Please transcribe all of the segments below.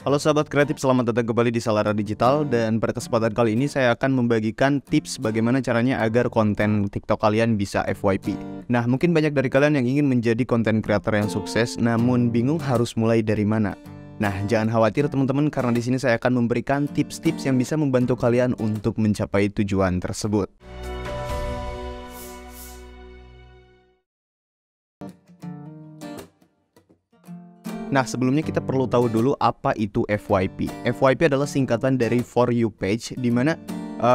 Halo sahabat kreatif, selamat datang kembali di Salara Digital. Dan pada kesempatan kali ini saya akan membagikan tips bagaimana caranya agar konten TikTok kalian bisa FYP. Nah, mungkin banyak dari kalian yang ingin menjadi konten creator yang sukses namun bingung harus mulai dari mana. Nah, jangan khawatir teman-teman, karena di sini saya akan memberikan tips-tips yang bisa membantu kalian untuk mencapai tujuan tersebut. Nah, sebelumnya kita perlu tahu dulu apa itu FYP. FYP adalah singkatan dari For You Page, di mana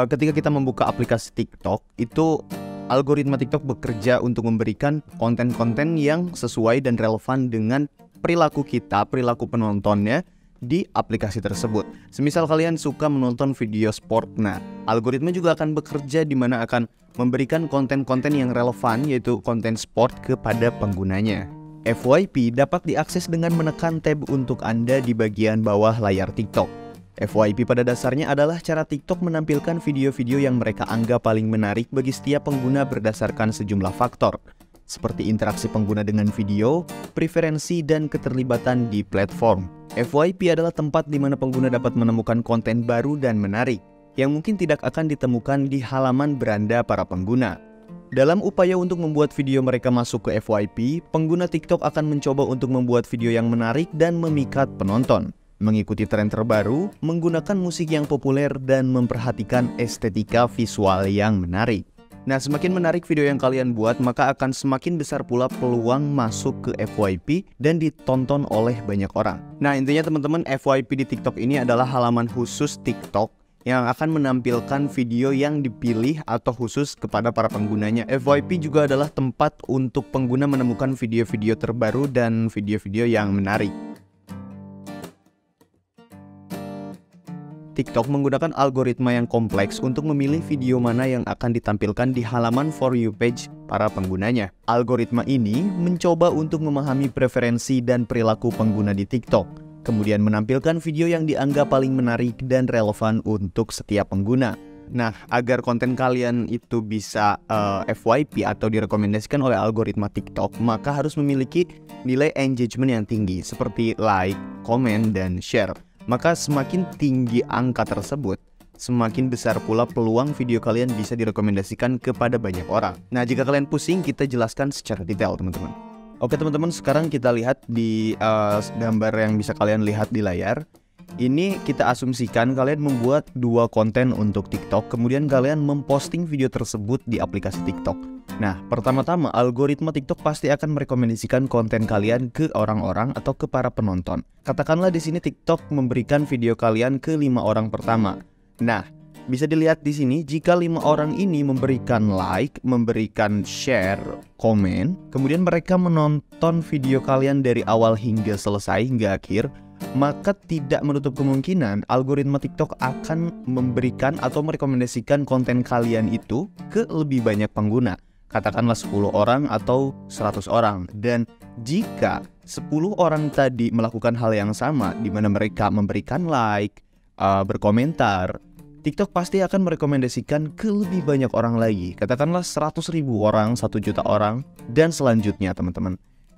ketika kita membuka aplikasi TikTok, itu algoritma TikTok bekerja untuk memberikan konten-konten yang sesuai dan relevan dengan perilaku kita, perilaku penontonnya di aplikasi tersebut. Semisal kalian suka menonton video sport, nah algoritma juga akan bekerja di mana akan memberikan konten-konten yang relevan, yaitu konten sport kepada penggunanya. FYP dapat diakses dengan menekan tab untuk Anda di bagian bawah layar TikTok. FYP pada dasarnya adalah cara TikTok menampilkan video-video yang mereka anggap paling menarik bagi setiap pengguna berdasarkan sejumlah faktor, seperti interaksi pengguna dengan video, preferensi, dan keterlibatan di platform. FYP adalah tempat di mana pengguna dapat menemukan konten baru dan menarik, yang mungkin tidak akan ditemukan di halaman beranda para pengguna. Dalam upaya untuk membuat video mereka masuk ke FYP, pengguna TikTok akan mencoba untuk membuat video yang menarik dan memikat penonton, mengikuti tren terbaru, menggunakan musik yang populer, dan memperhatikan estetika visual yang menarik. Nah, semakin menarik video yang kalian buat, maka akan semakin besar pula peluang masuk ke FYP dan ditonton oleh banyak orang. Nah, intinya teman-teman, FYP di TikTok ini adalah halaman khusus TikTok yang akan menampilkan video yang dipilih atau khusus kepada para penggunanya. FYP juga adalah tempat untuk pengguna menemukan video-video terbaru dan video-video yang menarik. TikTok menggunakan algoritma yang kompleks untuk memilih video mana yang akan ditampilkan di halaman For You page para penggunanya. Algoritma ini mencoba untuk memahami preferensi dan perilaku pengguna di TikTok, kemudian menampilkan video yang dianggap paling menarik dan relevan untuk setiap pengguna. Nah, agar konten kalian itu bisa FYP atau direkomendasikan oleh algoritma TikTok, maka harus memiliki nilai engagement yang tinggi, seperti like, komen, dan share. Maka semakin tinggi angka tersebut, semakin besar pula peluang video kalian bisa direkomendasikan kepada banyak orang. Nah, jika kalian pusing, kita jelaskan secara detail, teman-teman. Oke teman-teman, sekarang kita lihat di gambar yang bisa kalian lihat di layar. Ini kita asumsikan kalian membuat dua konten untuk TikTok, kemudian kalian memposting video tersebut di aplikasi TikTok. Nah, pertama-tama algoritma TikTok pasti akan merekomendasikan konten kalian ke orang-orang atau ke para penonton. Katakanlah di sini TikTok memberikan video kalian ke 5 orang pertama. Nah, bisa dilihat di sini, jika 5 orang ini memberikan like, memberikan share, komen, kemudian mereka menonton video kalian dari awal hingga selesai, hingga akhir, maka tidak menutup kemungkinan algoritma TikTok akan memberikan atau merekomendasikan konten kalian itu ke lebih banyak pengguna. Katakanlah 10 orang atau 100 orang. Dan jika 10 orang tadi melakukan hal yang sama, di mana mereka memberikan like, berkomentar, TikTok pasti akan merekomendasikan ke lebih banyak orang lagi. Katakanlah 100.000 orang, 1 juta orang, dan selanjutnya teman-teman.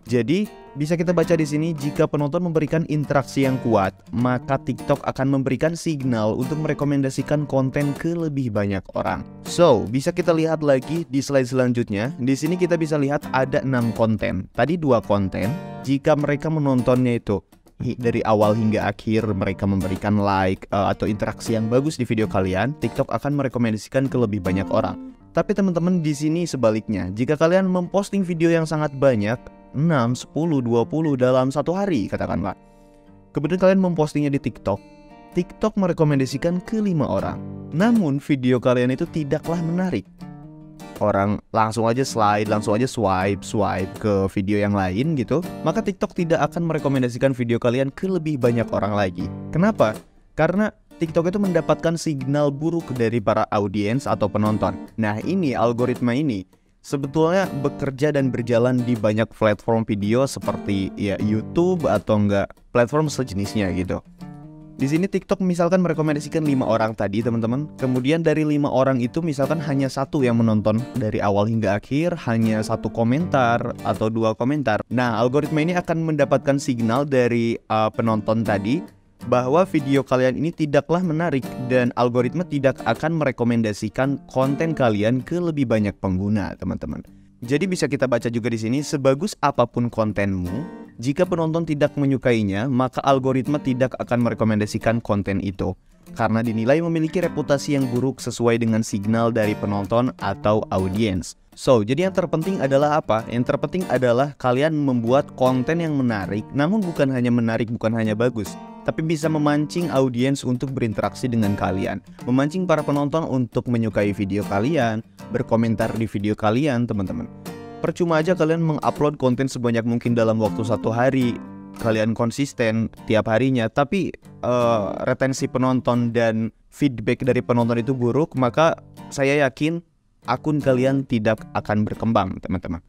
Jadi bisa kita baca di sini, jika penonton memberikan interaksi yang kuat, maka TikTok akan memberikan signal untuk merekomendasikan konten ke lebih banyak orang. So, bisa kita lihat lagi di slide selanjutnya. Di sini kita bisa lihat ada 6 konten. Tadi 2 konten, jika mereka menontonnya itu dari awal hingga akhir, mereka memberikan like atau interaksi yang bagus di video kalian, TikTok akan merekomendasikan ke lebih banyak orang. Tapi teman-teman, di sini sebaliknya, jika kalian memposting video yang sangat banyak, 6, 10, 20 dalam satu hari katakanlah, kemudian kalian mempostingnya di TikTok, TikTok merekomendasikan ke 5 orang. Namun video kalian itu tidaklah menarik. Orang langsung aja slide, langsung aja swipe ke video yang lain gitu, maka TikTok tidak akan merekomendasikan video kalian ke lebih banyak orang lagi. Kenapa? Karena TikTok itu mendapatkan signal buruk dari para audiens atau penonton. Nah, ini algoritma ini sebetulnya bekerja dan berjalan di banyak platform video seperti ya YouTube atau enggak platform sejenisnya gitu. Di sini TikTok misalkan merekomendasikan 5 orang tadi teman-teman. Kemudian dari 5 orang itu misalkan hanya 1 yang menonton dari awal hingga akhir, hanya 1 komentar atau 2 komentar. Nah, algoritma ini akan mendapatkan signal dari penonton tadi bahwa video kalian ini tidaklah menarik dan algoritma tidak akan merekomendasikan konten kalian ke lebih banyak pengguna, teman-teman. Jadi bisa kita baca juga di sini, sebagus apapun kontenmu, jika penonton tidak menyukainya, maka algoritma tidak akan merekomendasikan konten itu karena dinilai memiliki reputasi yang buruk sesuai dengan signal dari penonton atau audiens. So, jadi yang terpenting adalah apa? Yang terpenting adalah kalian membuat konten yang menarik, namun bukan hanya menarik, bukan hanya bagus, tapi bisa memancing audiens untuk berinteraksi dengan kalian, memancing para penonton untuk menyukai video kalian, berkomentar di video kalian, teman-teman. Percuma aja kalian mengupload konten sebanyak mungkin dalam waktu 1 hari, kalian konsisten tiap harinya, tapi retensi penonton dan feedback dari penonton itu buruk, maka saya yakin akun kalian tidak akan berkembang, teman-teman.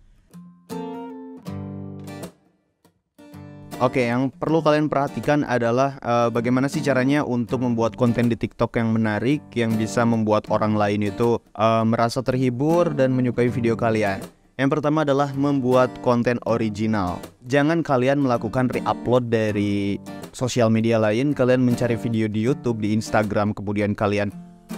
Oke, yang perlu kalian perhatikan adalah bagaimana sih caranya untuk membuat konten di TikTok yang menarik, yang bisa membuat orang lain itu merasa terhibur dan menyukai video kalian. Yang pertama adalah membuat konten original. Jangan kalian melakukan re-upload dari sosial media lain, kalian mencari video di YouTube, di Instagram, kemudian kalian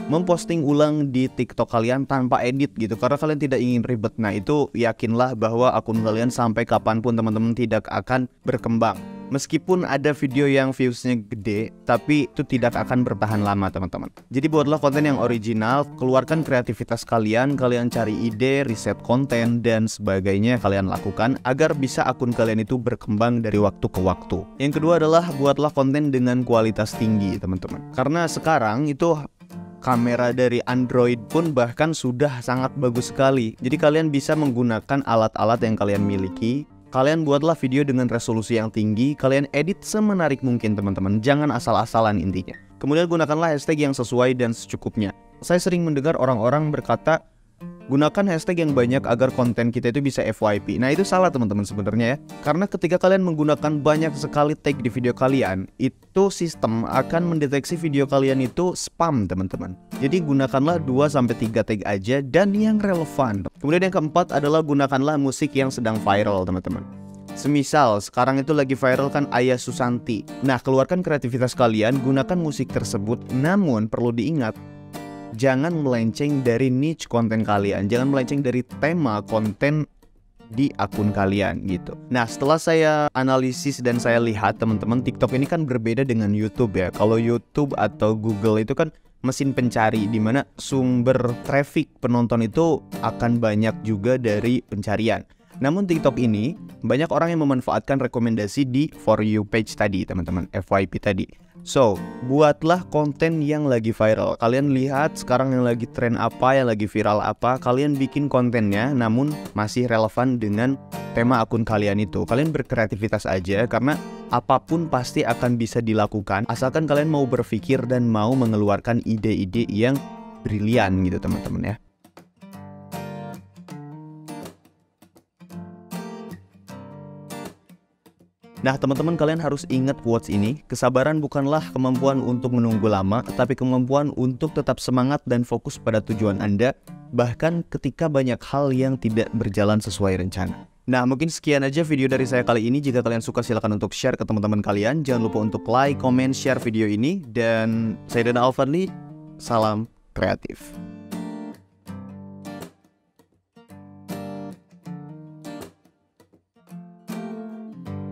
memposting ulang di TikTok kalian tanpa edit gitu, karena kalian tidak ingin ribet. Nah, itu yakinlah bahwa akun kalian sampai kapanpun teman-teman tidak akan berkembang. Meskipun ada video yang viewsnya gede, tapi itu tidak akan bertahan lama, teman-teman. Jadi buatlah konten yang original, keluarkan kreativitas kalian, kalian cari ide, riset konten, dan sebagainya kalian lakukan agar bisa akun kalian itu berkembang dari waktu ke waktu. Yang kedua adalah buatlah konten dengan kualitas tinggi, teman-teman. Karena sekarang itu kamera dari Android pun bahkan sudah sangat bagus sekali. Jadi kalian bisa menggunakan alat-alat yang kalian miliki. Kalian buatlah video dengan resolusi yang tinggi, kalian edit semenarik mungkin, teman-teman. Jangan asal-asalan intinya. Kemudian gunakanlah hashtag yang sesuai dan secukupnya. Saya sering mendengar orang-orang berkata, gunakan hashtag yang banyak agar konten kita itu bisa FYP. Nah, itu salah, teman-teman, sebenarnya ya. Karena ketika kalian menggunakan banyak sekali tag di video kalian, itu sistem akan mendeteksi video kalian itu spam, teman-teman. Jadi gunakanlah 2-3 tag aja dan yang relevan. Kemudian yang keempat adalah gunakanlah musik yang sedang viral, teman-teman. Semisal sekarang itu lagi viral kan Aya Susanti. Nah, keluarkan kreativitas kalian, gunakan musik tersebut. Namun perlu diingat, jangan melenceng dari niche konten kalian, jangan melenceng dari tema konten di akun kalian gitu. Nah, setelah saya analisis dan saya lihat, teman-teman, TikTok ini kan berbeda dengan YouTube ya. Kalau YouTube atau Google itu kan mesin pencari, di mana sumber traffic penonton itu akan banyak juga dari pencarian. Namun TikTok ini banyak orang yang memanfaatkan rekomendasi di For You page tadi, teman-teman, FYP tadi. So, buatlah konten yang lagi viral. Kalian lihat sekarang yang lagi tren apa, yang lagi viral apa, kalian bikin kontennya namun masih relevan dengan tema akun kalian itu. Kalian berkreativitas aja, karena apapun pasti akan bisa dilakukan asalkan kalian mau berpikir dan mau mengeluarkan ide-ide yang brilian gitu, teman-teman ya. Nah, teman-teman, kalian harus ingat quotes ini. Kesabaran bukanlah kemampuan untuk menunggu lama, tetapi kemampuan untuk tetap semangat dan fokus pada tujuan Anda, bahkan ketika banyak hal yang tidak berjalan sesuai rencana. Nah, mungkin sekian aja video dari saya kali ini. Jika kalian suka, silakan untuk share ke teman-teman kalian. Jangan lupa untuk like, comment, share video ini. Dan saya Dana Alfadli, salam kreatif.